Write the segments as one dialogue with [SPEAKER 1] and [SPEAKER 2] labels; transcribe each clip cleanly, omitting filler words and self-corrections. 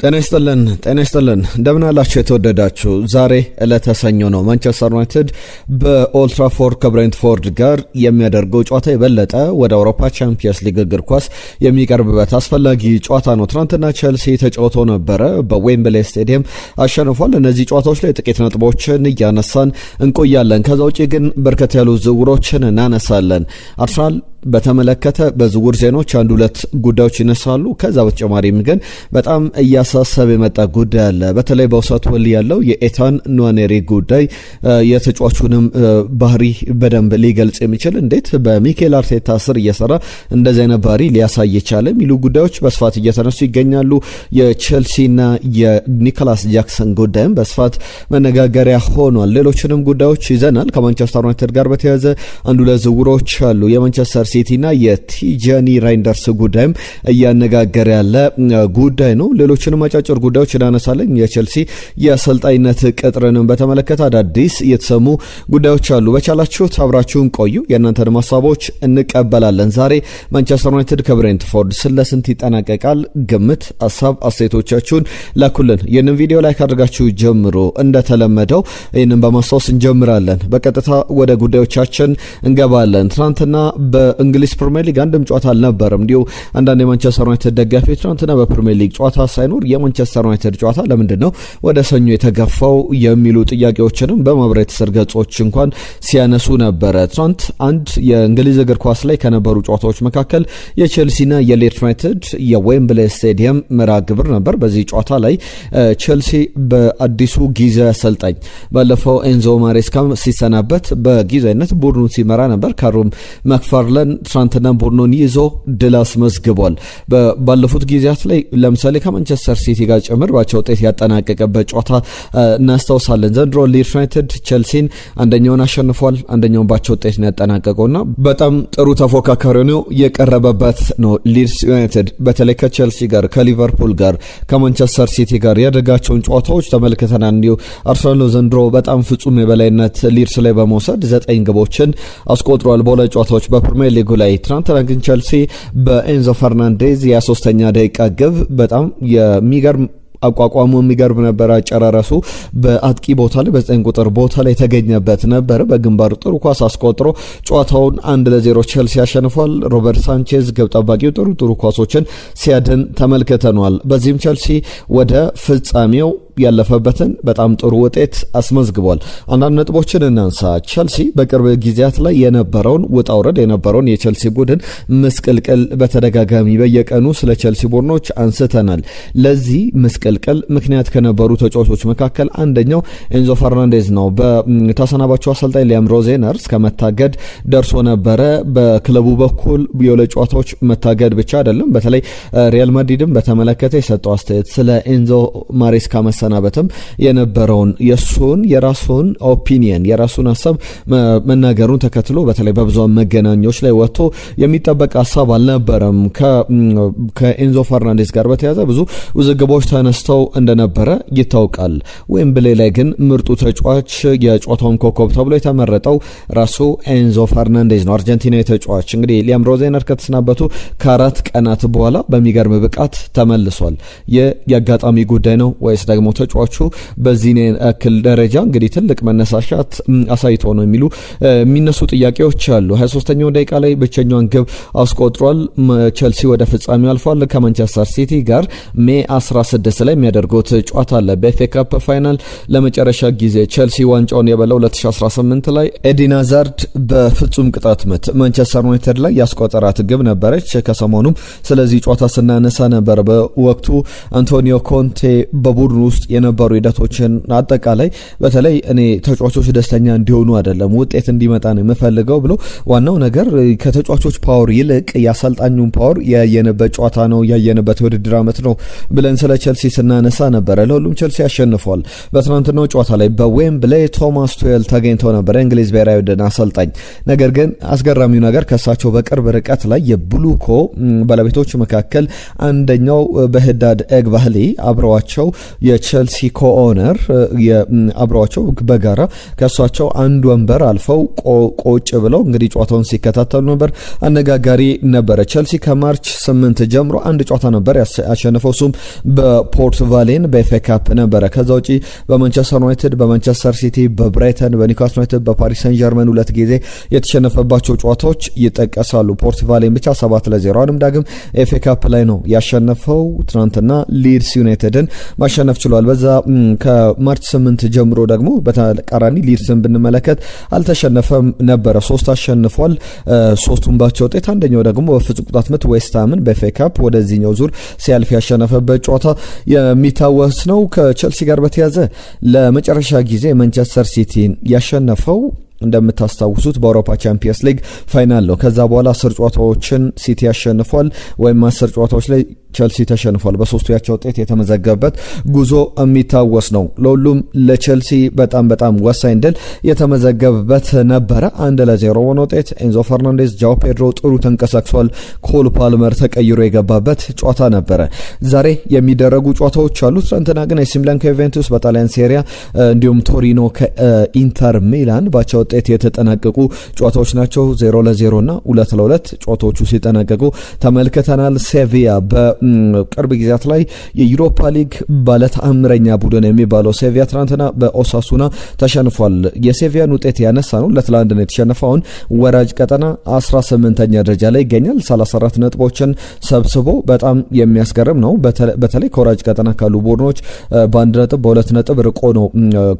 [SPEAKER 1] ጤና ይስጥልን እንደምን አላችሁ የተወደዳችሁ። ዛሬ ዕለተ ሰኞ ነው። ማንቸስተር ዩናይትድ በኦልድ ትራፎርድ ከብሬንትፎርድ ጋር የሚያደርገው ጨዋታ የበለጠ ወደ አውሮፓ ቻምፒየንስ ሊግ እግር ኳስ የሚቀርብበት አስፈላጊ ጨዋታ ነው። ትናንትና ቼልሲ ተጫውቶ ነበረ፣ በዌምብሌ ስቴዲየም አሸንፏል። እነዚህ ጨዋታዎች ላይ ጥቂት ነጥቦችን እያነሳን እንቆያለን። ከዛ ውጪ ግን በርከት ያሉ ዝውውሮችን እናነሳለን። አርሰናል በተመለከተ በዝውውር ዜናዎች አንድ ሁለት ጉዳዮች ይነሳሉ። ከዛ በተጨማሪም ግን በጣም እያሳሰበ የመጣ ጉዳይ አለ። በተለይ በውሰት ወል ያለው የኤታን ኑዋኔሪ ጉዳይ የተጫዋቹንም ባህሪ በደንብ ሊገልጽ የሚችል እንዴት በሚኬል አርቴታ ስር እየሰራ እንደዚህ አይነት ባህሪ ሊያሳይ ይቻላል የሚሉ ጉዳዮች በስፋት እየተነሱ ይገኛሉ። የቼልሲና የኒኮላስ ጃክሰን ጉዳይም በስፋት መነጋገሪያ ሆኗል። ሌሎችንም ጉዳዮች ይዘናል። ከማንቸስተር ዩናይትድ ጋር በተያያዘ አንድ ሁለት ዝውውሮች አሉ። የማንቸስተር ሲቲና የቲጃኒ ራይንደርስ ጉዳይም እያነጋገረ ያለ ጉዳይ ነው። ሌሎችንም አጫጭር ጉዳዮች እናነሳለን። የቼልሲ የአሰልጣኝነት ቅጥርንም በተመለከተ አዳዲስ የተሰሙ ጉዳዮች አሉ። በቻላችሁት አብራችሁን ቆዩ። የእናንተን ሀሳቦች እንቀበላለን። ዛሬ ማንቸስተር ዩናይትድ ከብሬንትፎርድ ስለስንት ይጠናቀቃል? ግምት፣ ሀሳብ፣ አስተያየቶቻችሁን ላኩልን። ይህንን ቪዲዮ ላይክ አድርጋችሁ ጀምሮ እንደተለመደው ይህንን በማስታወስ እንጀምራለን። በቀጥታ ወደ ጉዳዮቻችን እንገባለን። ትናንትና በእንግሊዝ ፕሪሚየር ሊግ አንድም ጨዋታ አልነበረም። እንዲሁ አንዳንድ የማንቸስተር ዩናይትድ ደጋፊዎች ትናንትና በፕሪሚየር ሊግ ጨዋታ ሳይኖር የማንቸስተር ዩናይትድ ጨዋታ ለምንድን ነው ወደ ሰኞ የተገፋው የሚሉ ጥያቄዎችንም በማህበራዊ ትስስር ገጾች እንኳን ሲያነሱ ነበረ። ትናንት አንድ የእንግሊዝ እግር ኳስ ላይ ከነበሩ ጨዋታዎች መካከል የቼልሲና የሌድስ ዩናይትድ የዌምብሌ ስቴዲየም መርሃ ግብር ነበር። በዚህ ጨዋታ ላይ ቼልሲ በአዲሱ ጊዜያዊ አሰልጣኝ ባለፈው ኤንዞ ማሬስካ ሲሰናበት በጊዜያዊነት ቡድኑን ሲመራ ነበር ካሩም ማክፋርለን ትናንትና ቡድኑን ይዞ ድል አስመዝግቧል። ባለፉት ጊዜያት ላይ ለምሳሌ ከማንቸስተር ሲቲ ጋር ጭምር ባቸው ውጤት ያጠናቀቀበት ጨዋታ እናስታውሳለን። ዘንድሮ ሊድስ ዩናይትድ ቼልሲን አንደኛውን አሸንፏል፣ አንደኛውን ባቸው ውጤት ነው ያጠናቀቀውና በጣም ጥሩ ተፎካካሪ ነው የቀረበበት ነው። ሊድስ ዩናይትድ በተለይ ከቼልሲ ጋር፣ ከሊቨርፑል ጋር፣ ከማንቸስተር ሲቲ ጋር ያደረጋቸውን ጨዋታዎች ተመልክተናል። እንዲሁ አርሰናል ዘንድሮ በጣም ፍጹም የበላይነት ሊድስ ላይ በመውሰድ 9 ግቦችን አስቆጥሯል በሁለት ጨዋታዎች በፕሪሚየር ሊጉ ላይ። ትናንትና ግን ቼልሲ በኤንዞ ፈርናንዴዝ የ3ኛ ደቂቃ ግብ በጣም የሚገርም አቋቋሙ የሚገርም ነበር። አጨራረሱ በአጥቂ ቦታ ላይ በ9 ቁጥር ቦታ ላይ የተገኘበት ነበር። በግንባሩ ጥሩ ኳስ አስቆጥሮ ጨዋታውን 1-0 ቼልሲ ያሸንፏል። ሮበርት ሳንቼዝ ግብ ጠባቂው ጥሩ ኳሶችን ሲያድን ተመልክተናል። በዚህም ቼልሲ ወደ ፍጻሜው ያለፈበትን በጣም ጥሩ ውጤት አስመዝግቧል። አንዳንድ ነጥቦችን እናንሳ። ቼልሲ በቅርብ ጊዜያት ላይ የነበረውን ውጣ ውረድ የነበረውን የቼልሲ ቡድን ምስቅልቅል በተደጋጋሚ በየቀኑ ስለ ቼልሲ ቡድኖች አንስተናል። ለዚህ ምስቅልቅል ምክንያት ከነበሩ ተጫዋቾች መካከል አንደኛው ኤንዞ ፈርናንዴዝ ነው። በተሰናባቸው አሰልጣኝ ሊያም ሮዜነር እስከ መታገድ ደርሶ ነበረ። በክለቡ በኩል የሁለት ጨዋታዎች መታገድ ብቻ አይደለም። በተለይ ሪያል ማድሪድን በተመለከተ የሰጠው አስተያየት ስለ ኤንዞ ማሬስካ መሰናበትም የነበረውን የራሱን ኦፒኒየን የራሱን ሀሳብ መናገሩን ተከትሎ በተለይ በብዙሃን መገናኛዎች ላይ ወጥቶ የሚጠበቅ ሀሳብ አልነበረም። ከኤንዞ ፈርናንዴዝ ጋር በተያያዘ ብዙ ውዝግቦች ተነስተው እንደነበረ ይታወቃል። ዌምብሌ ላይ ግን ምርጡ ተጫዋች የጨዋታውን ኮከብ ተብሎ የተመረጠው ራሱ ኤንዞ ፈርናንዴዝ ነው። አርጀንቲናዊ ተጫዋች እንግዲህ ሊያም ሮዜነር ከተሰናበቱ ከ4 ቀናት በኋላ በሚገርም ብቃት ተመልሷል። የአጋጣሚ ጉዳይ ነው ወይስ ደግሞ ተጫዋቹ በዚህ ያክል ደረጃ እንግዲህ ትልቅ መነሳሻት አሳይቶ ነው የሚነሱ ጥያቄዎች አሉ። 23ኛው ደቂቃ ላይ ብቸኛውን ግብ አስቆጥሯል። ቼልሲ ወደ ፍጻሜው አልፏል። ከማንቸስተር ሲቲ ጋር ሜይ 16 ላይ የሚያደርጉት ጨዋታ አለ። በኤፍኤ ካፕ ፋይናል ለመጨረሻ ጊዜ ቼልሲ ዋንጫውን የበላው 2018 ላይ ኤዲን ሃዛርድ በፍጹም ቅጣት ምት ማንቸስተር ዩናይትድ ላይ ያስቆጠራት ግብ ነበረች። ከሰሞኑም ስለዚህ ጨዋታ ስናነሳ ነበር። በወቅቱ አንቶኒዮ ኮንቴ በቡድኑ ውስጥ የነበሩ ሂደቶችን አጠቃላይ በተለይ እኔ ተጫዋቾች ደስተኛ እንዲሆኑ አይደለም ውጤት እንዲመጣ ነው የምፈልገው ብሎ ዋናው ነገር ከተጫዋቾች ፓወር ይልቅ ያሰልጣኙን ፓወር ያየንበት ጨዋታ ነው ያየንበት የውድድር ዓመት ነው ብለን ስለ ቼልሲ ስናነሳ ነበረ። ለሁሉም ቼልሲ ያሸንፏል። በትናንትናው ጨዋታ ላይ በዌምብሌ ቶማስ ቱዌል ተገኝተው ነበር የእንግሊዝ ብሔራዊ ቡድን አሰልጣኝ። ነገር ግን አስገራሚው ነገር ከሳቸው በቅርብ ርቀት ላይ የብሉኮ ባለቤቶች መካከል አንደኛው በህዳድ ኤግባህሊ አብረዋቸው የቼልሲ ኮኦነር አብረዋቸው በጋራ ከሷቸው አንድ ወንበር አልፈው ቆጭ ብለው እንግዲህ ጨዋታውን ሲከታተሉ ነበር። አነጋጋሪ ነበረ። ቼልሲ ከማርች 8 ጀምሮ አንድ ጨዋታ ነበር ያሸነፈው፣ እሱም በፖርት ቫሌን በኤፍኤ ካፕ ነበረ። ከዛ ውጪ በማንቸስተር ዩናይትድ፣ በማንቸስተር ሲቲ፣ በብራይተን፣ በኒውካስል ዩናይትድ፣ በፓሪስ ሰን ጀርመን 2 ጊዜ የተሸነፈባቸው ጨዋታዎች ይጠቀሳሉ። ፖርት ቫሌን ብቻ 7-0 አሁንም ዳግም ኤፍኤ ካፕ ላይ ነው ያሸነፈው። ትናንትና ሊድስ ዩናይትድን ማሸነፍ ችሏል። በዛ ከማርች 8 ጀምሮ ደግሞ በተቃራኒ ሊድስን ብንመለከት አልተሸነፈም ነበረ። 3 አሸንፏል፣ 3ቱን ባቻ ውጤት። አንደኛው ደግሞ በፍጹም ቅጣት ምት ዌስትሃምን በኤፍኤ ካፕ ወደዚህኛው ዙር ሲያልፍ ያሸነፈበት ጨዋታ የሚታወስ ነው። ከቼልሲ ጋር በተያዘ ለመጨረሻ ጊዜ ማንቸስተር ሲቲን ያሸነፈው እንደምታስታውሱት በአውሮፓ ቻምፒየንስ ሊግ ፋይናል ነው። ከዛ በኋላ 10 ጨዋታዎችን ሲቲ ያሸንፏል፣ ወይም 10 ጨዋታዎች ላይ ቼልሲ ተሸንፏል። በሶስቱ ያቻ ውጤት የተመዘገበበት ጉዞ የሚታወስ ነው። ለሁሉም ለቼልሲ በጣም ወሳኝ ድል የተመዘገበበት ነበረ። 1-0 ሆነ ውጤት። ኤንዞ ፈርናንዴዝ፣ ጃኦ ፔድሮ ጥሩ ተንቀሳቅሷል። ኮል ፓልመር ተቀይሮ የገባበት ጨዋታ ነበረ። ዛሬ የሚደረጉ ጨዋታዎች አሉ። ትናንትና ግን ኤሲ ሚላን ከዩቬንቱስ፣ በጣሊያን ሴሪያ እንዲሁም ቶሪኖ ከኢንተር ሚላን ባቻ ውጤት የተጠናቀቁ ጨዋታዎች ናቸው። 0-0 እና 2-2 ጨዋታዎቹ ሲጠናቀቁ ተመልክተናል። ሴቪያ በቅርብ ጊዜያት ላይ የዩሮፓ ሊግ ባለተአምረኛ ቡድን የሚባለው ሴቪያ ትናንትና በኦሳሱና ተሸንፏል። የሴቪያን ውጤት ያነሳ ነው ለ1 ነው የተሸነፈው። አሁን ወራጅ ቀጠና 18ኛ ደረጃ ላይ ይገኛል። 34 ነጥቦችን ሰብስቦ በጣም የሚያስገርም ነው። በተለይ ከወራጅ ቀጠና ካሉ ቡድኖች በ1 ነጥብ በ2 ነጥብ ርቆ ነው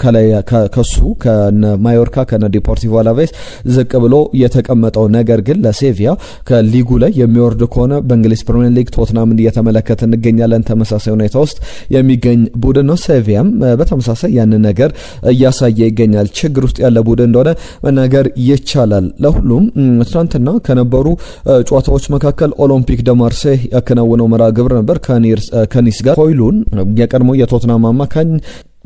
[SPEAKER 1] ከላይ ከሱ ከነ ማዮርካ ከነ ዲፖርቲቮ አላቬስ ዝቅ ብሎ የተቀመጠው። ነገር ግን ለሴቪያ ከሊጉ ላይ የሚወርድ ከሆነ በእንግሊዝ ፕሪሚየር ሊግ ቶትናምን እየተመለከተ እንገኛለን። ተመሳሳይ ሁኔታ ውስጥ የሚገኝ ቡድን ነው። ሴቪያም በተመሳሳይ ያንን ነገር እያሳየ ይገኛል። ችግር ውስጥ ያለ ቡድን እንደሆነ መናገር ይቻላል። ለሁሉም ትናንትና ከነበሩ ጨዋታዎች መካከል ኦሎምፒክ ደ ማርሴይ ያከናወነው መርሃ ግብር ነበር ከኒስ ጋር። ሆይሉን የቀድሞ የቶትናም አማካኝ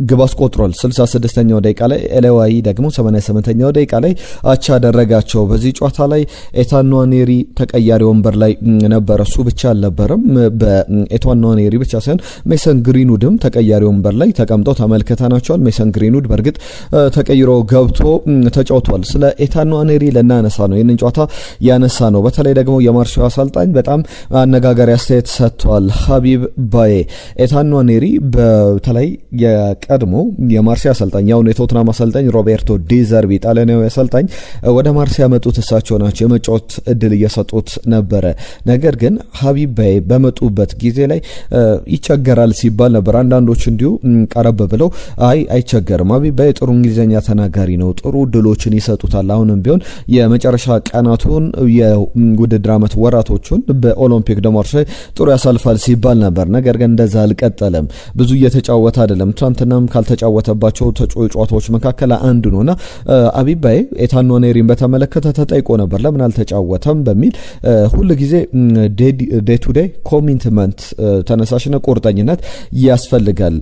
[SPEAKER 1] ግብ አስቆጥሯል 66ኛው ደቂቃ ላይ። ኤሌዋይ ደግሞ 88ኛው ደቂቃ ላይ አቻ አደረጋቸው። በዚህ ጨዋታ ላይ ኤታን ንዋኔሪ ተቀያሪ ወንበር ላይ ነበረ። እሱ ብቻ አልነበረም። በኤታን ንዋኔሪ ብቻ ሳይሆን ሜሰን ግሪንውድም ተቀያሪ ወንበር ላይ ተቀምጠው ተመልክተናቸዋል። ሜሰን ግሪንውድ በእርግጥ ተቀይሮ ገብቶ ተጫውቷል። ስለ ኤታን ንዋኔሪ ልናነሳ ነው ይህንን ጨዋታ ያነሳ ነው። በተለይ ደግሞ የማርሴዩ አሰልጣኝ በጣም አነጋጋሪ አስተያየት ሰጥቷል። ሀቢብ ባዬ ኤታን ንዋኔሪ በተለይ ቀድሞ የማርሴይ አሰልጣኝ ያው የቶትናም አሰልጣኝ ሮቤርቶ ዲዘርቢ ጣሊያናዊ አሰልጣኝ ወደ ማርሴይ ያመጡት እሳቸው ናቸው። የመጫወት እድል እየሰጡት ነበረ። ነገር ግን ሀቢብ ባዬ በመጡበት ጊዜ ላይ ይቸገራል ሲባል ነበር። አንዳንዶች እንዲሁ ቀረብ ብለው አይቸገርም፣ ሀቢብ ባዬ ጥሩ እንግሊዝኛ ተናጋሪ ነው፣ ጥሩ እድሎችን ይሰጡታል፣ አሁንም ቢሆን የመጨረሻ ቀናቱን የውድድር ዓመት ወራቶቹን በኦሎምፒክ ደ ማርሴይ ጥሩ ያሳልፋል ሲባል ነበር። ነገር ግን እንደዛ አልቀጠለም። ብዙ እየተጫወተ አይደለም። ትናንትና ካልተጫወተባቸው ጨዋታዎች መካከል አንዱ ነውና ሀቢብ ባዬ ኤታን ንዋኔሪን በተመለከተ ተጠይቆ ነበር ለምን አልተጫወተም በሚል። ሁሉ ጊዜ ዴይ ቱ ዴይ ኮሚትመንት ተነሳሽነት፣ ቁርጠኝነት ያስፈልጋል።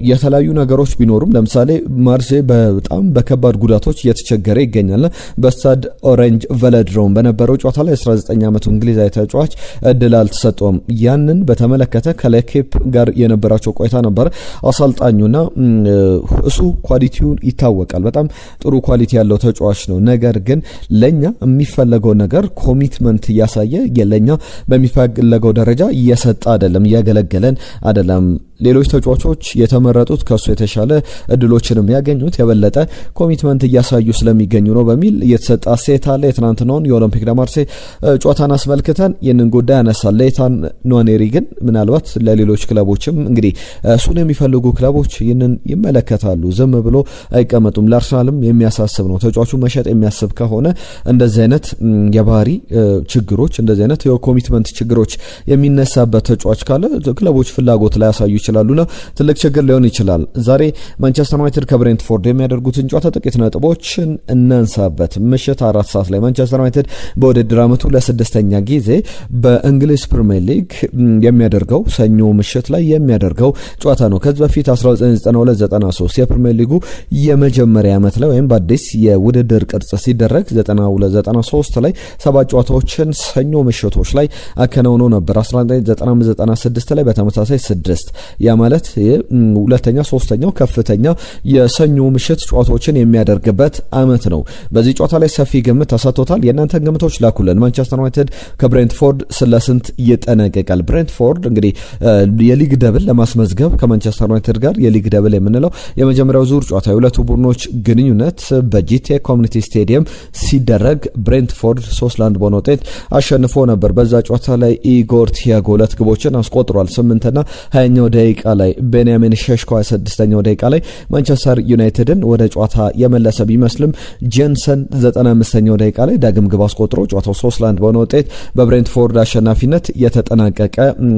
[SPEAKER 1] የተለያዩ ነገሮች ቢኖሩም ለምሳሌ ማርሴይ በጣም በከባድ ጉዳቶች እየተቸገረ ይገኛል። በስታድ ኦሬንጅ ቬሎድሮም በነበረው ጨዋታ ላይ 19 ዓመቱ እንግሊዛዊ ተጫዋች እድል አልተሰጠውም። ያንን በተመለከተ ከሌኬፕ ጋር የነበራቸው ቆይታ ነበር። አሰልጣኙና እሱ ኳሊቲውን ይታወቃል። በጣም ጥሩ ኳሊቲ ያለው ተጫዋች ነው። ነገር ግን ለኛ የሚፈለገው ነገር ኮሚትመንት እያሳየ ለኛ በሚፈለገው ደረጃ እየሰጠ አይደለም፣ እያገለገለን አይደለም። ሌሎች ተጫዋቾች የተመረጡት ከሱ የተሻለ እድሎችንም ያገኙት የበለጠ ኮሚትመንት እያሳዩ ስለሚገኙ ነው በሚል የተሰጠ አስተያየት አለ። የትናንትናውን የኦሎምፒክ ደ ማርሴይ ጨዋታን አስመልክተን ይህንን ጉዳይ ያነሳል። ለኤታን ንዋኔሪ ግን ምናልባት ለሌሎች ክለቦችም እንግዲህ እሱን የሚፈልጉ ክለቦች ይህንን ይመለከታሉ፣ ዝም ብሎ አይቀመጡም። ለአርሰናልም የሚያሳስብ ነው። ተጫዋቹ መሸጥ የሚያስብ ከሆነ እንደዚህ አይነት የባህሪ ችግሮች፣ እንደዚህ አይነት የኮሚትመንት ችግሮች የሚነሳበት ተጫዋች ካለ ክለቦች ፍላጎት ላይ ያሳዩ ይችላሉና ትልቅ ችግር ሊሆን ይችላል። ዛሬ ማንቸስተር ዩናይትድ ከብሬንትፎርድ የሚያደርጉትን ጨዋታ ጥቂት ነጥቦችን እናንሳበት። ምሽት 4 ሰዓት ላይ ማንቸስተር ዩናይትድ በውድድር ዓመቱ ለ6ኛ ጊዜ በእንግሊዝ ፕሪሚየር ሊግ የሚያደርገው ሰኞ ምሽት ላይ የሚያደርገው ጨዋታ ነው። ከዚህ በፊት 1992-93 የፕሪሚየር ሊጉ የመጀመሪያ ዓመት ላይ ወይም በአዲስ የውድድር ቅርጽ ሲደረግ 92-93 ላይ 7 ጨዋታዎችን ሰኞ ምሽቶች ላይ አከናውኖ ነበር። 1995-96 ላይ በተመሳሳይ 6 ያ ማለት ሁለተኛ ሶስተኛው ከፍተኛ የሰኞ ምሽት ጨዋታዎችን የሚያደርግበት አመት ነው። በዚህ ጨዋታ ላይ ሰፊ ግምት ተሰጥቶታል። የእናንተን ግምቶች ላኩልን። ማንቸስተር ዩናይትድ ከብሬንትፎርድ ስለስንት ይጠነቀቃል? ብሬንትፎርድ እንግዲህ የሊግ ደብል ለማስመዝገብ ከማንቸስተር ዩናይትድ ጋር የሊግ ደብል የምንለው የመጀመሪያው ዙር ጨዋታ የሁለቱ ቡድኖች ግንኙነት በጂቲኤ ኮሚኒቲ ስቴዲየም ሲደረግ ብሬንትፎርድ 3-1 በሆነ ውጤት አሸንፎ ነበር። በዛ ጨዋታ ላይ ኢጎር ቲያጎ 2 ግቦችን አስቆጥሯል። 8ኛ 20ኛው ደቂቃ ላይ ቤንያሚን ሼሽኮ 26ኛው ደቂቃ ላይ ማንቸስተር ዩናይትድን ወደ ጨዋታ የመለሰ ቢመስልም ጄንሰን 95ኛው ደቂቃ ላይ ዳግም ግብ አስቆጥሮ ጨዋታው 3-1 በሆነ ውጤት በብሬንትፎርድ አሸናፊነት የተጠናቀቀ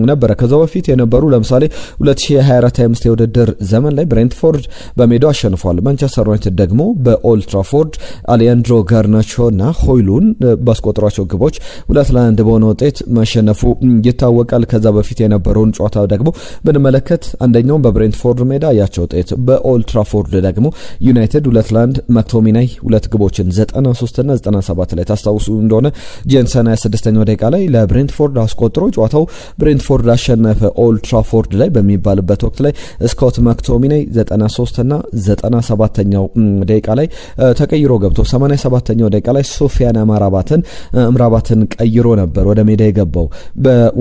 [SPEAKER 1] ነበረ። ከዛ በፊት የነበሩ ለምሳሌ 2024-25 የውድድር ዘመን ላይ ብሬንትፎርድ በሜዳው አሸንፏል። ማንቸስተር ዩናይትድ ደግሞ በኦልድ ትራፎርድ አሊያንድሮ ጋርናቾና ሆይሉን ባስቆጠሯቸው ግቦች 2-1 በሆነ ውጤት ማሸነፉ ይታወቃል። ከዛ በፊት የነበረውን ጨዋታ ደግሞ ብንመለከት አንደኛውን በብሬንትፎርድ ሜዳ ያቸው ውጤት፣ በኦልድ ትራፎርድ ደግሞ ዩናይትድ 2-1 ማክቶሚናይ 2 ግቦችን 93 እና 97 ላይ ታስታውሱ እንደሆነ ጄንሰን 26ኛው ደቂቃ ላይ ለብሬንትፎርድ አስቆጥሮ ጨዋታው ብሬንትፎርድ አሸነፈ። ኦልድ ትራፎርድ ላይ በሚባልበት ወቅት ላይ ስኮት ማክቶሚናይ 93 እና 97ኛው ደቂቃ ላይ ተቀይሮ ገብቶ 87ኛው ደቂቃ ላይ ሶፊያን አምራባትን ቀይሮ ነበር ወደ ሜዳ የገባው።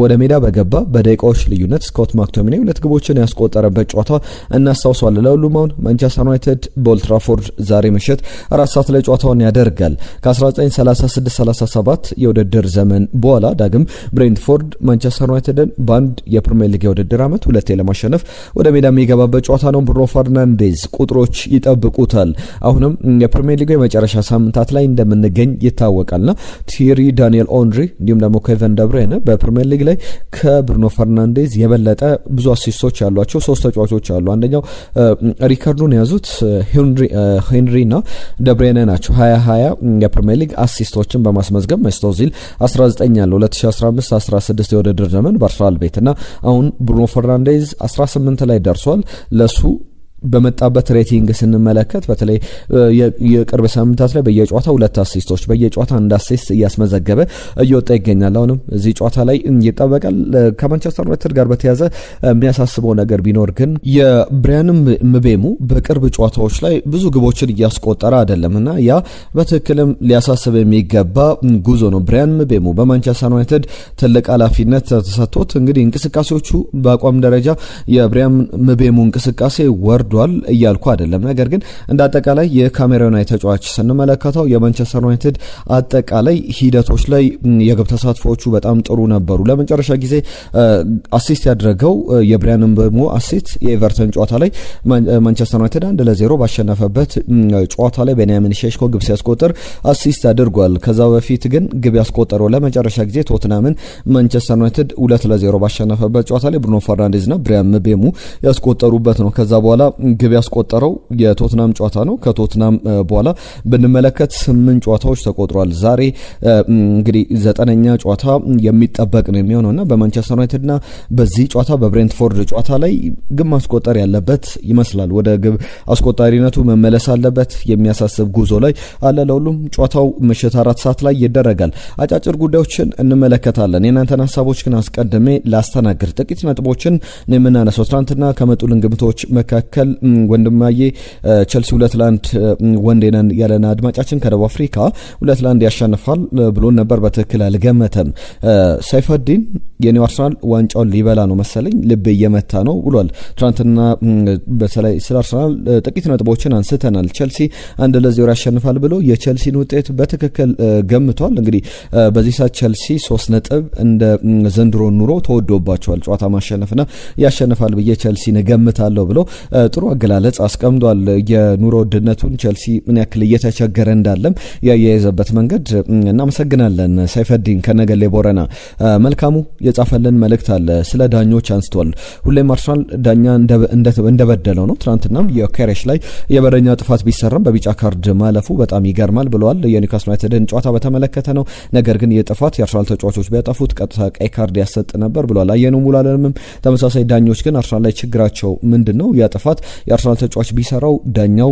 [SPEAKER 1] ወደ ሜዳ በገባ በደቂቃዎች ልዩነት ስኮት ማክቶሚናይ 2 ግቦችን ያስቆጠረበት ጨዋታ እናስታውሳለን። ለሁሉም አሁን ማንቸስተር ዩናይትድ በኦልድ ትራፎርድ ዛሬ ምሽት 4 ሰዓት ላይ ጨዋታውን ያደርጋል። ከ1936-37 የውድድር ዘመን በኋላ ዳግም ብሬንትፎርድ ማንቸስተር ዩናይትድን በአንድ የፕሪሚየር ሊግ የውድድር ዓመት 2 ለማሸነፍ ወደ ሜዳ የሚገባበት ጨዋታ ነው። ብሩኖ ፈርናንዴዝ ቁጥሮች ይጠብቁታል። አሁንም የፕሪሚየር ሊግ የመጨረሻ ሳምንታት ላይ እንደምንገኝ ይታወቃልና ቲሪ ዳንኤል ኦንሪ እንዲሁም ደግሞ ኬቨን ደብሬነ በፕሪሚየር ሊግ ላይ ከብሩኖ ፈርናንዴዝ የበለጠ ብዙ አሲስቶች ያሏቸው 3 ተጫዋቾች አሉ። አንደኛው ሪካርዱን የያዙት ሄንሪና ደብሬነ ናቸው። 2020 የፕሪሚየር ሊግ አሲስቶችን በማስመዝገብ መስት ኦዚል 19 ያለው 2015-16 የውድድር ዘመን በአርሰናል ቤትና አሁን ብሩኖ ፈርናንዴዝ 18 ላይ ደርሷል። ለሱ በመጣበት ሬቲንግ ስንመለከት በተለይ የቅርብ ሳምንታት ላይ በየጨዋታ 2 አሲስቶች በየጨዋታ 1 አሲስት እያስመዘገበ እየወጣ ይገኛል። አሁንም እዚህ ጨዋታ ላይ ይጠበቃል። ከማንቸስተር ዩናይትድ ጋር በተያዘ የሚያሳስበው ነገር ቢኖር ግን የብሪያን ምቤሙ በቅርብ ጨዋታዎች ላይ ብዙ ግቦችን እያስቆጠረ አይደለምና ያ በትክክልም ሊያሳስብ የሚገባ ጉዞ ነው። ብሪያን ምቤሙ በማንቸስተር ዩናይትድ ትልቅ ኃላፊነት ተሰጥቶት እንግዲህ እንቅስቃሴዎቹ በአቋም ደረጃ የብሪያን ምቤሙ እንቅስቃሴ ወርዷል እያልኩ አይደለም። ነገር ግን እንደ አጠቃላይ የካሜሮን ተጫዋች ስንመለከተው የማንቸስተር ዩናይትድ አጠቃላይ ሂደቶች ላይ የግብ ተሳትፎቹ በጣም ጥሩ ነበሩ። ለመጨረሻ ጊዜ አሲስት ያደረገው የብሪያን ምቤሞ አሲስት የኤቨርተን ጨዋታ ላይ ማንቸስተር ዩናይትድ 1-0 ባሸነፈበት ጨዋታ ላይ ቤንያሚን ሼሽኮ ግብ ሲያስቆጥር አሲስት አድርጓል። ከዛ በፊት ግን ግብ ያስቆጠረው ለመጨረሻ ጊዜ ቶትናምን ማንቸስተር ዩናይትድ 2-0 ባሸነፈበት ጨዋታ ላይ ብሩኖ ፈርናንዴዝና ብሪያን ምቤሞ ያስቆጠሩበት ነው። ከዛ በኋላ ግብ ያስቆጠረው የቶትናም ጨዋታ ነው። ከቶትናም በኋላ ብንመለከት 8 ጨዋታዎች ተቆጥሯል። ዛሬ እንግዲህ 9ኛ ጨዋታ የሚጠበቅ ነው የሚሆነውና በማንቸስተር ዩናይትድና በዚህ ጨዋታ በብሬንትፎርድ ጨዋታ ላይ ግብ ማስቆጠር ያለበት ይመስላል። ወደ ግብ አስቆጣሪነቱ መመለስ አለበት። የሚያሳስብ ጉዞ ላይ አለ። ለሁሉም ጨዋታው ምሽት 4 ሰዓት ላይ ይደረጋል። አጫጭር ጉዳዮችን እንመለከታለን። የናንተን ሀሳቦች ግን አስቀድሜ ላስተናግድ ጥቂት ነጥቦችን ነው የምናነሳው። ትናንትና ከመጡልን ግምቶች መካከል ወንድማዬ ቸልሲ 2-1 ወንዴነን ያለና አድማጫችን ከደቡብ አፍሪካ 2-1 ያሸንፋል ብሎን ነበር። በትክክል አልገመተም። ሰይፈዲን የኒው አርሰናል ዋንጫውን ሊበላ ነው መሰለኝ ልብ እየመታ ነው ብሏል። ትናንትና በተለይ ስለ አርሰናል ጥቂት ነጥቦችን አንስተናል። ቸልሲ 1-0 ያሸንፋል ብሎ የቸልሲን ውጤት በትክክል ገምቷል። እንግዲህ በዚህ ሰዓት ቸልሲ 3 ነጥብ እንደ ዘንድሮ ኑሮ ተወዶባቸዋል። ጨዋታ ማሸነፍና ያሸንፋል ብዬ ቸልሲን ገምታለሁ ብሎ ጥሩ አገላለጽ አስቀምጧል። የኑሮ ውድነቱን ቸልሲ ምን ያክል እየተቸገረ እንዳለም ያያይዘበት መንገድ እናመሰግናለን። ሰይፈዲን ከነገሌ ቦረና መልካሙ የጻፈልን መልእክት አለ። ስለ ዳኞች አንስቷል። ሁሌም አርሰናል ዳኛ እንደበደለው ነው። ትናንትናም የኬሬሽ ላይ የበረኛ ጥፋት ቢሰራም በቢጫ ካርድ ማለፉ በጣም ይገርማል ብለዋል። የኒውካስል ዩናይትድን ጨዋታ በተመለከተ ነው። ነገር ግን የጥፋት የአርሰናል ተጫዋቾች ቢያጠፉት ቀጥታ ቀይ ካርድ ያሰጥ ነበር ብለዋል። አየነው ሙሉዓለምም ተመሳሳይ ዳኞች ግን አርሰናል ላይ ችግራቸው ምንድነው? ያ ጥፋት የአርሰናል ተጫዋች ቢሰራው ዳኛው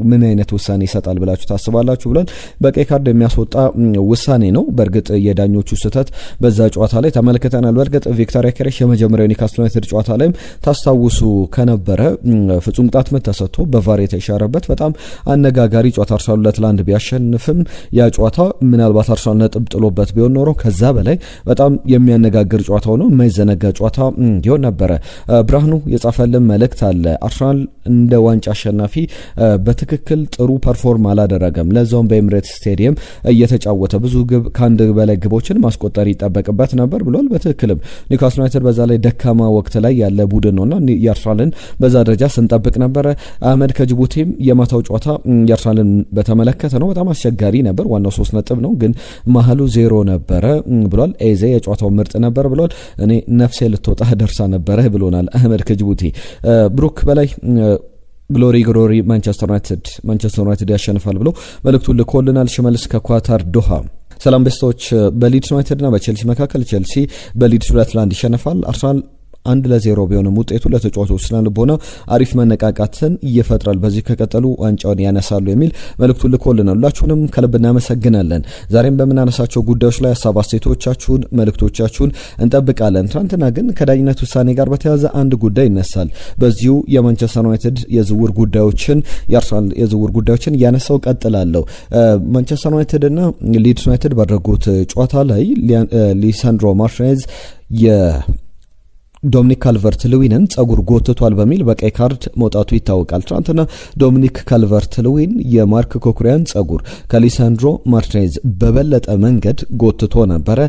[SPEAKER 1] ምን አይነት ውሳኔ ይሰጣል ብላችሁ ታስባላችሁ ብለን በቀይ ካርድ የሚያስወጣ ውሳኔ ነው። በእርግጥ የዳኞቹ ስህተት በዛ ጨዋታ ላይ ተመልክተናል። በእርግጥ ቪክቶር ዮኬሬሽ የመጀመሪያው ኒውካስል ዩናይትድ ጨዋታ ላይም ታስታውሱ ከነበረ ፍጹም ቅጣት ምት ተሰጥቶ በቫር የተሻረበት በጣም አነጋጋሪ ጨዋታ አርሰናል 2-1 ቢያሸንፍም ያ ጨዋታ ምናልባት አርሰናል ነጥብ ጥሎበት ቢሆን ኖሮ ከዛ በላይ በጣም የሚያነጋግር ጨዋታ ሆኖ የማይዘነጋ ጨዋታ ይሆን ነበረ። ብርሃኑ የጻፈልን መልእክት አለ። አርሰናል እንደ ዋንጫ አሸናፊ በትክክል ጥሩ ፐርፎርም አላደረገም። ለዛውም በኤምሬትስ ስቴዲየም እየተጫወተ ብዙ ግብ ከአንድ በላይ ግቦችን ማስቆጠር ይጠበቅበት ነበር ብሏል። በትክክልም ኒውካስል ዩናይትድ በዛ ላይ ደካማ ወቅት ላይ ያለ ቡድን ነውና የአርሰናልን በዛ ደረጃ ስንጠብቅ ነበረ። አህመድ ከጅቡቲም የማታው ጨዋታ የአርሰናልን በተመለከተ ነው። በጣም አስቸጋሪ ነበር። ዋናው 3 ነጥብ ነው ግን መሀሉ 0 ነበረ ብሏል። ኤዜ የጨዋታው ምርጥ ነበር ብሏል። እኔ ነፍሴ ልትወጣ ደርሳ ነበረ ብሎናል አህመድ ከጅቡቲ። ብሩክ በላይ ግሎሪ ማንቸስተር ዩናይትድ ያሸንፋል ብሎ መልእክቱን ልኮልናል። ሽመልስ ከኳታር ዶሃ ሰላም ቤስቶች። በሊድስ ዩናይትድና በቼልሲ መካከል ቼልሲ በሊድስ 2-1 ይሸንፋል። አርሰናል 1-0 ቢሆንም ውጤቱ ለተጫዋቾች ስነልቦና አሪፍ መነቃቃትን ይፈጥራል። በዚህ ከቀጠሉ ዋንጫውን ያነሳሉ የሚል መልእክቱን ልኮልናል። ሁላችሁንም ከልብ እናመሰግናለን። ዛሬም በምናነሳቸው ጉዳዮች ላይ ሀሳብ አስተያየቶቻችሁን፣ መልእክቶቻችሁን እንጠብቃለን። ትናንትና ግን ከዳኝነት ውሳኔ ጋር በተያያዘ አንድ ጉዳይ ይነሳል። በዚሁ የማንቸስተር ዩናይትድ የዝውውር ጉዳዮችን እያነሳው ቀጥላለሁ። ማንቸስተር ዩናይትድ እና ሊድስ ዩናይትድ ባደረጉት ጨዋታ ላይ ሊሳንድሮ ማርቲኔዝ ዶሚኒክ ካልቨርት ልዊንን ጸጉር ጎትቷል በሚል በቀይ ካርድ መውጣቱ ይታወቃል። ትናንትና ዶሚኒክ ካልቨርት ልዊን የማርክ ኮኩሪያን ጸጉር ከሊሳንድሮ ማርቲኔዝ በበለጠ መንገድ ጎትቶ ነበረ።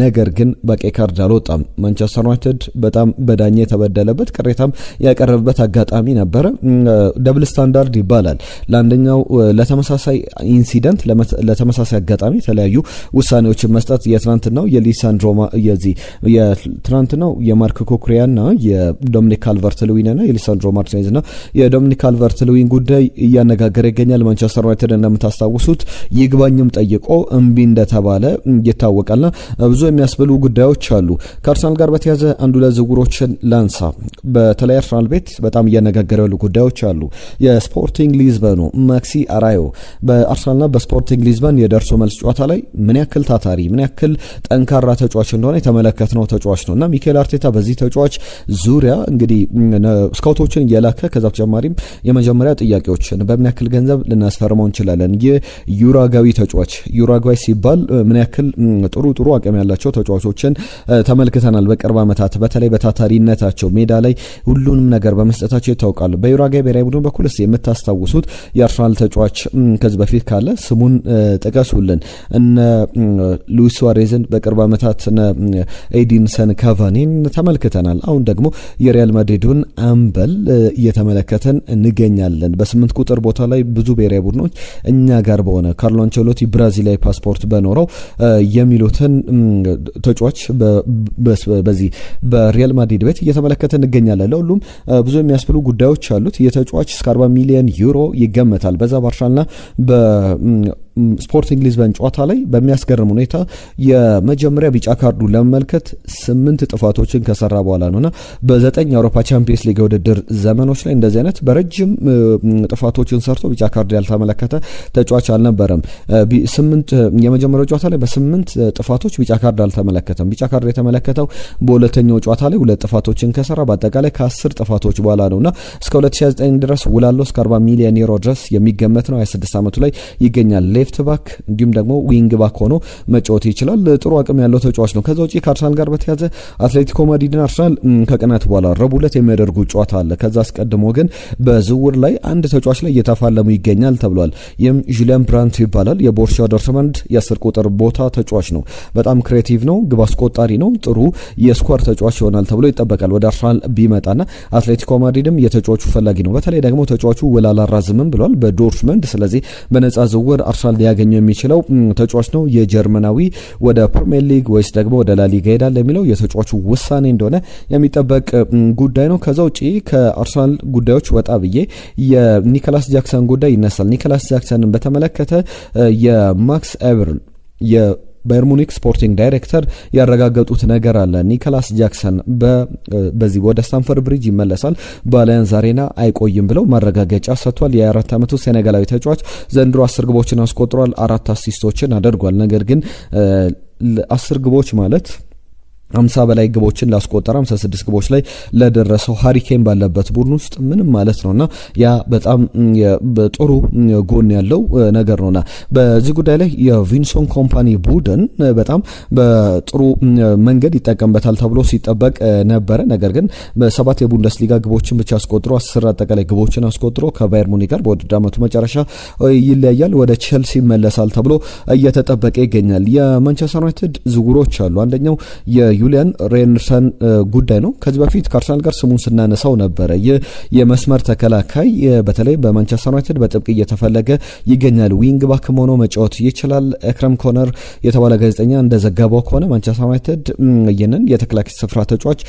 [SPEAKER 1] ነገር ግን በቀይ ካርድ አልወጣም። ማንቸስተር ዩናይትድ በጣም በዳኛ የተበደለበት ቅሬታም ያቀረበበት አጋጣሚ ነበረ። ደብል ስታንዳርድ ይባላል። ለአንደኛው ለተመሳሳይ ኢንሲደንት ለተመሳሳይ አጋጣሚ የተለያዩ ውሳኔዎችን መስጠት የትናንትናው የትናንትናው የማርክ ኮኩሪያና የዶሚኒክ ካልቨርት ልዊንና የሊሳንድሮ ማርቲኔዝና የዶሚኒክ ካልቨርት ልዊን ጉዳይ እያነጋገረ ይገኛል። ማንቸስተር ዩናይትድ እንደምታስታውሱት ይግባኝም ጠይቆ እምቢ እንደተባለ ይታወቃልና ብዙ የሚያስብሉ ጉዳዮች አሉ። ከአርሰናል ጋር በተያያዘ አንዱ ለዝውውሮችን ላንሳ። በተለይ አርሰናል ቤት በጣም እያነጋገረ ያሉ ጉዳዮች አሉ። የስፖርቲንግ ሊዝበኑ ማክሲ አራዮ በአርሰናልና በስፖርቲንግ ሊዝበን የደርሶ መልስ ጨዋታ ላይ ምን ያክል ታታሪ ምን ያክል ጠንካራ ተጫዋች እንደሆነ የተመለከትነው ተጫዋች ነውና ሚኬል አርቴታ በዚህ ተጫዋች ዙሪያ እንግዲህ ስካውቶችን እየላከ ከዛ በተጨማሪም የመጀመሪያ ጥያቄዎችን በምን ያክል ገንዘብ ልናስፈርመው እንችላለን። የዩራጋዊ ተጫዋች ዩራጓይ ሲባል ምን ያክል ጥሩ አቅም ያላቸው ተጫዋቾችን ተመልክተናል በቅርብ ዓመታት። በተለይ በታታሪነታቸው ሜዳ ላይ ሁሉንም ነገር በመስጠታቸው ይታወቃል። በዩራጋይ ብሔራዊ ቡድን በኩል የምታስታውሱት የአርሰናል ተጫዋች ከዚህ በፊት ካለ ስሙን ጥቀሱልን። እነ ሉዊስ ሱዋሬዝን በቅርብ ዓመታት ኤዲንሰን ካቫኒን ተመልክተናል። አሁን ደግሞ የሪያል ማድሪዱን አምበል እየተመለከተን እንገኛለን። በ8 ቁጥር ቦታ ላይ ብዙ ብሔራዊ ቡድኖች እኛ ጋር በሆነ ካርሎ አንቸሎቲ ብራዚላዊ ፓስፖርት በኖረው የሚሉትን ተጫዋች በዚህ በሪያል ማድሪድ ቤት እየተመለከተን እንገኛለን። ለሁሉም ብዙ የሚያስብሉ ጉዳዮች አሉት። የተጫዋች እስከ 40 ሚሊዮን ዩሮ ይገመታል። በዛ ባርሻልና ስፖርቲንግ ሊዝበን ጨዋታ ላይ በሚያስገርም ሁኔታ የመጀመሪያ ቢጫ ካርዱ ለመመልከት 8 ጥፋቶችን ከሰራ በኋላ ነውና በ9 የአውሮፓ ቻምፒየንስ ሊግ ውድድር ዘመኖች ላይ እንደዚህ አይነት በረጅም ጥፋቶችን ሰርቶ ቢጫ ካርድ ያልተመለከተ ተጫዋች አልነበረም። 8 የመጀመሪያው ጨዋታ ላይ በ8 ጥፋቶች ቢጫ ካርድ አልተመለከተም። ቢጫ ካርድ የተመለከተው በሁለተኛው ጨዋታ ላይ 2 ጥፋቶችን ከሰራ በአጠቃላይ ከ10 ጥፋቶች በኋላ ነውና እስከ 2029 ድረስ ውላለው እስከ 40 ሚሊዮን ዩሮ ድረስ የሚገመት ነው። 26 ዓመቱ ላይ ይገኛል። ሌፍት ባክ እንዲሁም ደግሞ ዊንግ ባክ ሆኖ መጫወት ይችላል። ጥሩ አቅም ያለው ተጫዋች ነው። ከዛ ውጪ ከአርሰናል ጋር በተያያዘ አትሌቲኮ ማድሪድና አርሰናል ከቀናት በኋላ ረቡዕ ዕለት የሚያደርጉ ጨዋታ አለ። ከዛ አስቀድሞ ግን በዝውውር ላይ አንድ ተጫዋች ላይ እየተፋለሙ ይገኛል ተብሏል። ይህም ጁሊያን ብራንት ይባላል። የቦሩሲያ ዶርትመንድ የ10 ቁጥር ቦታ ተጫዋች ነው። በጣም ክሬቲቭ ነው፣ ግብ አስቆጣሪ ነው። ጥሩ የስኳር ተጫዋች ይሆናል ተብሎ ይጠበቃል ወደ አርሰናል ቢመጣና አትሌቲኮ ማድሪድም የተጫዋቹ ፈላጊ ነው። በተለይ ደግሞ ተጫዋቹ ውል አላራዝምም ብሏል በዶርትመንድ። ስለዚህ በነጻ ዝውውር አርሰናል ሊያገኘው የሚችለው ተጫዋች ነው። የጀርመናዊ ወደ ፕሪሚየር ሊግ ወይስ ደግሞ ወደ ላሊጋ ይሄዳል የሚለው የተጫዋቹ ውሳኔ እንደሆነ የሚጠበቅ ጉዳይ ነው። ከዛ ውጪ ከአርሰናል ጉዳዮች ወጣ ብዬ የኒኮላስ ጃክሰን ጉዳይ ይነሳል። ኒኮላስ ጃክሰንን በተመለከተ የማክስ ኤቨርን ባየር ሙኒክ ስፖርቲንግ ዳይሬክተር ያረጋገጡት ነገር አለ። ኒኮላስ ጃክሰን በዚህ ወደ ስታንፈርድ ብሪጅ ይመለሳል፣ በአሊያንዝ አሬና አይቆይም ብለው ማረጋገጫ ሰጥቷል። የ24 ዓመቱ ሴኔጋላዊ ተጫዋች ዘንድሮ 10 ግቦችን አስቆጥሯል፣ 4 አሲስቶችን አድርጓል። ነገር ግን 10 ግቦች ማለት 50 በላይ ግቦችን ላስቆጠረ 56 ግቦች ላይ ለደረሰው ሃሪኬን ባለበት ቡድን ውስጥ ምንም ማለት ነውና ያ በጣም በጥሩ ጎን ያለው ነገር ነውና በዚህ ጉዳይ ላይ የቪንሶን ኮምፓኒ ቡድን በጣም በጥሩ መንገድ ይጠቀምበታል ተብሎ ሲጠበቅ ነበረ። ነገር ግን በ7 የቡንደስሊጋ ግቦችን ብቻ አስቆጥሮ 10 አጠቃላይ ግቦችን አስቆጥሮ ከባየር ሙኒክ ጋር በውድድር ዓመቱ መጨረሻ ይለያያል፣ ወደ ቼልሲ ይመለሳል ተብሎ እየተጠበቀ ይገኛል። የማንቸስተር ዩናይትድ ዝውውሮች አሉ። አንደኛው ዩሊያን ሬንደርሰን ጉዳይ ነው። ከዚህ በፊት ከአርሰናል ጋር ስሙን ስናነሳው ነበረ። ይህ የመስመር ተከላካይ በተለይ በማንቸስተር ዩናይትድ በጥብቅ እየተፈለገ ይገኛል። ዊንግ ባክ ሆኖ መጫወት ይችላል። ኤክረም ኮነር የተባለ ጋዜጠኛ እንደዘገበው ከሆነ ማንቸስተር ዩናይትድ ይህንን የተከላካይ ስፍራ ተጫዋች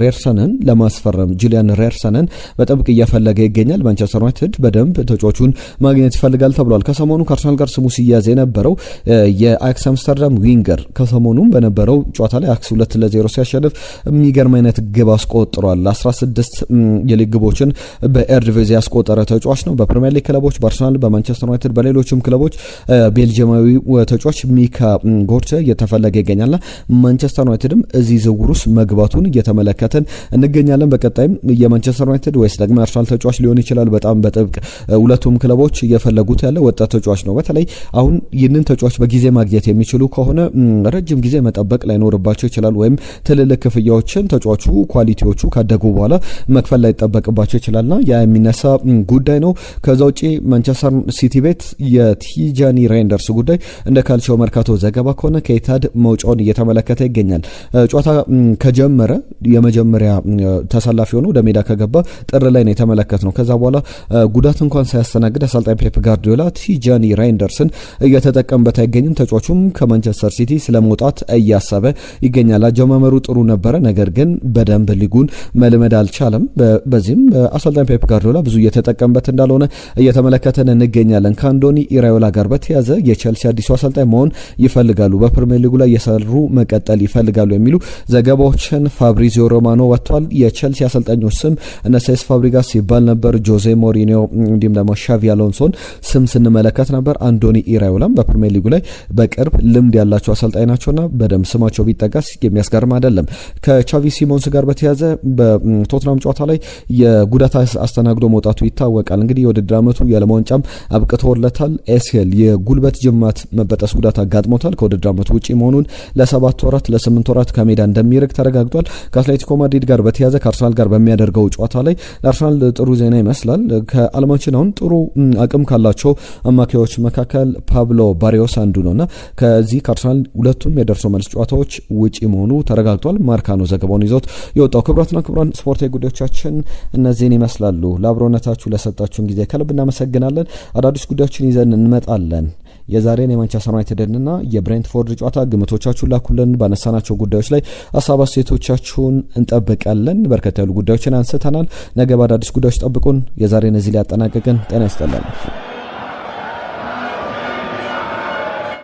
[SPEAKER 1] ሬርሰንን ለማስፈረም ጁሊያን ሬርሰንን በጥብቅ እየፈለገ ይገኛል። ማንቸስተር ዩናይትድ በደንብ ተጫዋቹን ማግኘት ይፈልጋል ተብሏል። ከሰሞኑ ከአርሰናል ጋር ስሙ ሲያዝ የነበረው የአያክስ አምስተርዳም ዊንገር ከሰሞኑም በነበረው ጨዋታ ላይ አክስ 2-0 ሲያሸንፍ የሚገርም አይነት ግብ አስቆጥሯል። 16 የሊግ ግቦችን በኤርዲቪዚ ያስቆጠረ ተጫዋች ነው። በፕሪሚየር ሊግ ክለቦች በአርሰናል፣ በማንቸስተር ዩናይትድ፣ በሌሎችም ክለቦች ቤልጂየማዊ ተጫዋች ሚካ ጎርተ እየተፈለገ ይገኛልና ማንቸስተር ዩናይትድም እዚህ ዝውውር ውስጥ መግባቱን እየተመለከተን እንገኛለን። በቀጣይም የማንቸስተር ዩናይትድ ወይስ ደግሞ አርሰናል ተጫዋች ሊሆን ይችላል። በጣም በጥብቅ ሁለቱም ክለቦች እየፈለጉት ያለ ወጣት ተጫዋች ነው። በተለይ አሁን ይህንን ተጫዋች በጊዜ ማግኘት የሚችሉ ከሆነ ረጅም ጊዜ መጠበቅ ላይኖርባቸው ይችላል። ወይም ትልልቅ ክፍያዎችን ተጫዋቹ ኳሊቲዎቹ ካደጉ በኋላ መክፈል ላይ ይጠበቅባቸው ይችላልና ያ የሚነሳ ጉዳይ ነው። ከዛ ውጪ ማንቸስተር ሲቲ ቤት የቲጃኒ ሬንደርስ ጉዳይ እንደ ካልቺዮ መርካቶ ዘገባ ከሆነ ከኢታድ መውጫውን እየተመለከተ ይገኛል። ጨዋታ ከጀመረ የመጀመሪያ ተሰላፊ ሆኖ ወደ ሜዳ ከገባ ጥር ላይ ነው የተመለከትነው። ከዛ በኋላ ጉዳት እንኳን ሳያስተናግድ አሰልጣኝ ፔፕ ጋርዲዮላ ቲጃኒ ሬንደርስን እየተጠቀምበት አይገኝም። ተጫዋቹም ከማንቸስተር ሲቲ ስለመውጣት እያሰበ ይገኛል። አጀማመሩ ጥሩ ነበረ፣ ነገር ግን በደንብ ሊጉን መልመድ አልቻለም። በዚህም አሰልጣኝ ፔፕ ጋርዲዮላ ብዙ እየተጠቀምበት እንዳልሆነ እየተመለከተን እንገኛለን። ከአንዶኒ ኢራዮላ ጋር በተያዘ የቼልሲ አዲሱ አሰልጣኝ መሆን ይፈልጋሉ፣ በፕሪሚየር ሊጉ ላይ የሰሩ መቀጠል ይፈልጋሉ የሚሉ ዘገባዎችን ፋብሪዚዮ ሮማኖ ወጥቷል። የቼልሲ አሰልጣኞች ስም እነ ሴስ ፋብሪጋስ ሲባል ነበር፣ ጆዜ ሞሪኒዮ እንዲሁም ደግሞ ሻቪ አሎንሶን ስም ስንመለከት ነበር። አንዶኒ ኢራዮላም በፕሪሚየር ሊጉ ላይ በቅርብ ልምድ ያላቸው አሰልጣኝ ናቸውና በደም ስማቸው ቢጠቀስ የሚያስገርም አይደለም። ከቻቪ ሲሞንስ ጋር በተያዘ በቶትናም ጨዋታ ላይ የጉዳት አስተናግዶ መውጣቱ ይታወቃል። እንግዲህ የውድድር ዓመቱ ያለ ዋንጫም አብቅቶለታል። ኤሲኤል የጉልበት ጅማት መበጠስ ጉዳት አጋጥሞታል። ከውድድር ዓመቱ ውጪ መሆኑን ለ7 ወራት ለ8 ወራት ከሜዳ እንደሚርቅ ተረጋግጧል። ከአትሌቲኮ ማድሪድ ጋር በተያዘ ከአርሰናል ጋር በሚያደርገው ጨዋታ ላይ ለአርሰናል ጥሩ ዜና ይመስላል። ከዓለማችን አሁን ጥሩ አቅም ካላቸው አማካዮች መካከል ፓብሎ ባሪዮስ አንዱ ነውና ከዚህ ከአርሰናል ሁለቱም የደርሶ መልስ ጨዋታዎች ውጪ መሆኑ ተረጋግጧል። ማርካኖ ዘገባውን ይዞት የወጣው። ክቡራትና ክቡራን ስፖርታዊ ጉዳዮቻችን እነዚህን ይመስላሉ። ለአብሮነታችሁ ለሰጣችሁን ጊዜ ከልብ እናመሰግናለን። አዳዲስ ጉዳዮችን ይዘን እንመጣለን። የዛሬን የማንቸስተር ዩናይትድና የብሬንትፎርድ ጨዋታ ግምቶቻችሁን ላኩልን። ባነሳናቸው ጉዳዮች ላይ ሀሳብ አስተያየቶቻችሁን እንጠብቃለን። በርከት ያሉ ጉዳዮችን አንስተናል። ነገ በአዳዲስ ጉዳዮች ጠብቁን። የዛሬን እዚህ ላይ ያጠናቀቅን። ጤና ይስጥልን።